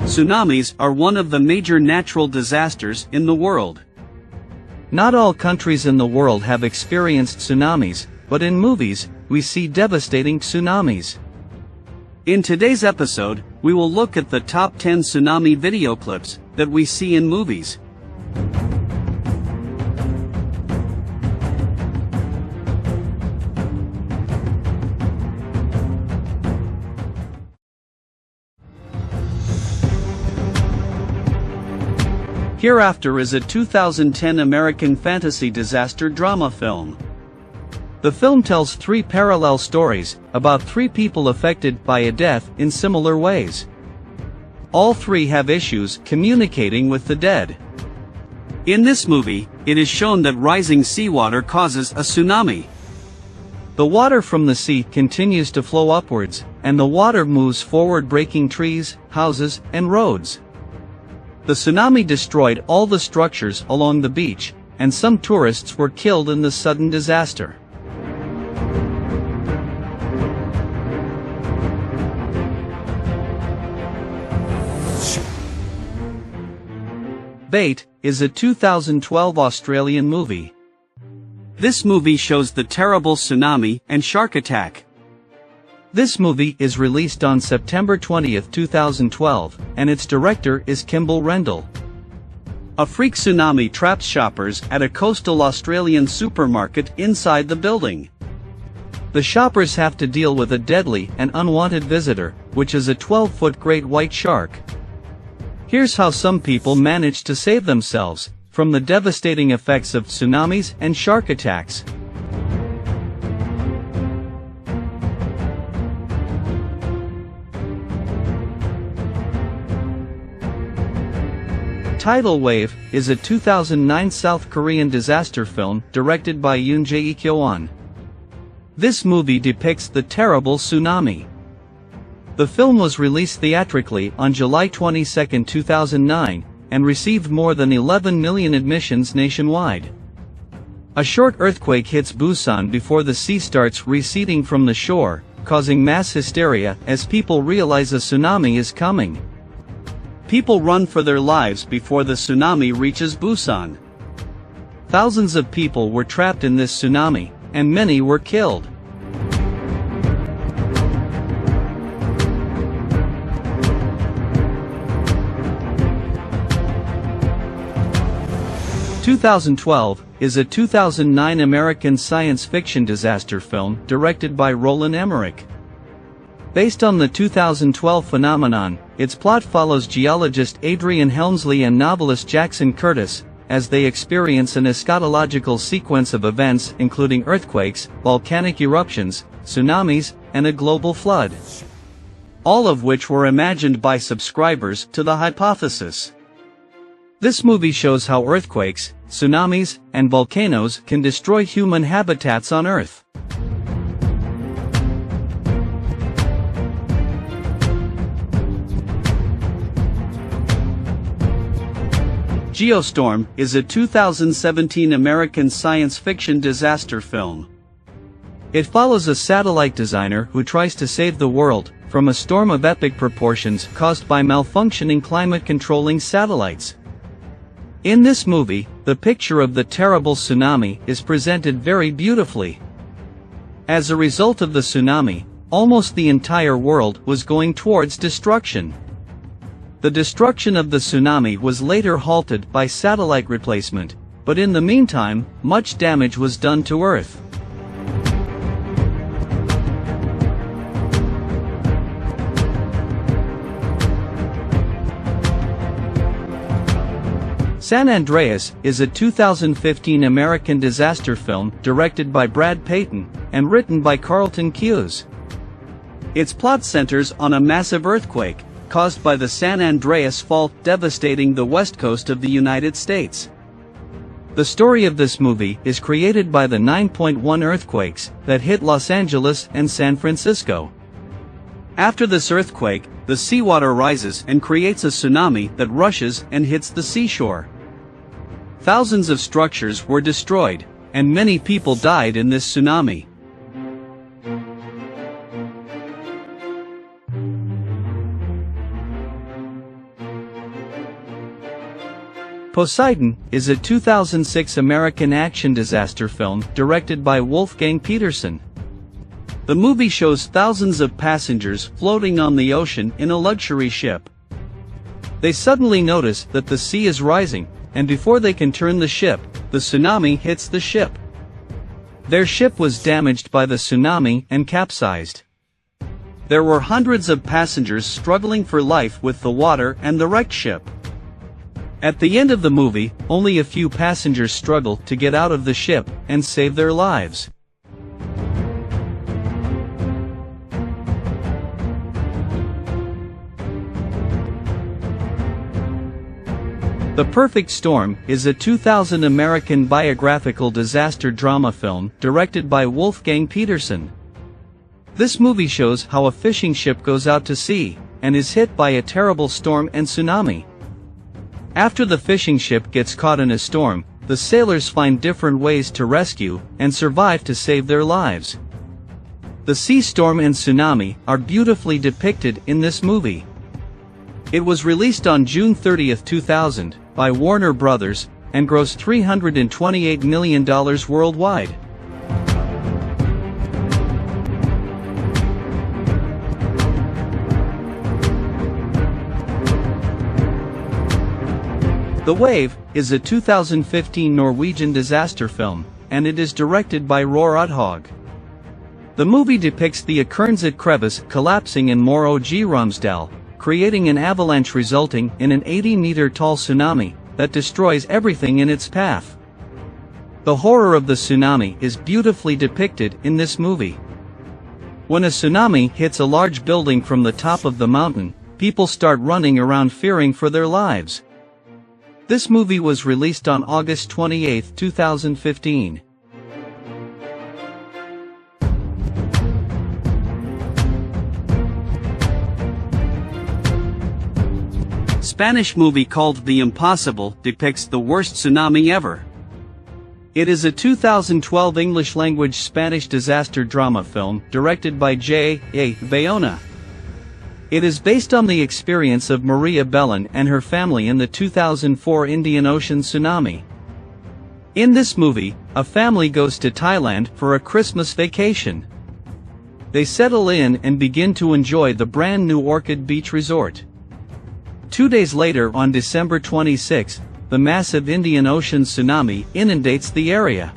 Tsunamis are one of the major natural disasters in the world. Not all countries in the world have experienced tsunamis, but in movies, we see devastating tsunamis. In today's episode, we will look at the top 10 tsunami video clips that we see in movies. Hereafter is a 2010 American fantasy disaster drama film. The film tells three parallel stories about three people affected by a death in similar ways. All three have issues communicating with the dead. In this movie, it is shown that rising seawater causes a tsunami. The water from the sea continues to flow upwards, and the water moves forward, breaking trees, houses, and roads. The tsunami destroyed all the structures along the beach, and some tourists were killed in the sudden disaster. Bait is a 2012 Australian movie. This movie shows the terrible tsunami and shark attack. This movie is released on September 20, 2012, and its director is Kimball Rendell. A freak tsunami traps shoppers at a coastal Australian supermarket inside the building. The shoppers have to deal with a deadly and unwanted visitor, which is a 12-foot great white shark. Here's how some people manage to save themselves from the devastating effects of tsunamis and shark attacks. Tidal Wave is a 2009 South Korean disaster film directed by Yoon Jae-kyoan. This movie depicts the terrible tsunami. The film was released theatrically on July 22, 2009, and received more than 11 million admissions nationwide. A short earthquake hits Busan before the sea starts receding from the shore, causing mass hysteria as people realize a tsunami is coming. People run for their lives before the tsunami reaches Busan. Thousands of people were trapped in this tsunami, and many were killed. "2012" is a 2009 American science fiction disaster film directed by Roland Emmerich. Based on the 2012 phenomenon, its plot follows geologist Adrian Helmsley and novelist Jackson Curtis as they experience an eschatological sequence of events including earthquakes, volcanic eruptions, tsunamis, and a global flood. All of which were imagined by subscribers to the hypothesis. This movie shows how earthquakes, tsunamis, and volcanoes can destroy human habitats on Earth. Geostorm is a 2017 American science fiction disaster film. It follows a satellite designer who tries to save the world from a storm of epic proportions caused by malfunctioning climate-controlling satellites. In this movie, the picture of the terrible tsunami is presented very beautifully. As a result of the tsunami, almost the entire world was going towards destruction. The destruction of the tsunami was later halted by satellite replacement, but in the meantime, much damage was done to Earth. San Andreas is a 2015 American disaster film directed by Brad Peyton and written by Carlton Cuse. Its plot centers on a massive earthquake caused by the San Andreas fault devastating the west coast of the United States. The story of this movie is created by the 9.1 earthquakes that hit Los Angeles and San Francisco. After this earthquake, the seawater rises and creates a tsunami that rushes and hits the seashore. Thousands of structures were destroyed, and many people died in this tsunami. Poseidon is a 2006 American action disaster film directed by Wolfgang Petersen. The movie shows thousands of passengers floating on the ocean in a luxury ship. They suddenly notice that the sea is rising, and before they can turn the ship, the tsunami hits the ship. Their ship was damaged by the tsunami and capsized. There were hundreds of passengers struggling for life with the water and the wrecked ship. At the end of the movie, only a few passengers struggle to get out of the ship and save their lives. The Perfect Storm is a 2000 American biographical disaster drama film directed by Wolfgang Petersen. This movie shows how a fishing ship goes out to sea and is hit by a terrible storm and tsunami. After the fishing ship gets caught in a storm, the sailors find different ways to rescue and survive to save their lives. The sea storm and tsunami are beautifully depicted in this movie. It was released on June 30, 2000, by Warner Brothers, and grossed $328 million worldwide. The Wave is a 2015 Norwegian disaster film, and it is directed by Roar Udhaug. The movie depicts the Akernset crevice collapsing in Møre og Romsdal, creating an avalanche resulting in an 80-meter-tall tsunami that destroys everything in its path. The horror of the tsunami is beautifully depicted in this movie. When a tsunami hits a large building from the top of the mountain, people start running around fearing for their lives. This movie was released on August 28, 2015. Spanish movie called The Impossible depicts the worst tsunami ever. It is a 2012 English-language Spanish disaster drama film directed by J.A. Bayona. It is based on the experience of Maria Bellon and her family in the 2004 Indian Ocean Tsunami. In this movie, a family goes to Thailand for a Christmas vacation. They settle in and begin to enjoy the brand new Orchid Beach Resort. 2 days later, on December 26, the massive Indian Ocean Tsunami inundates the area.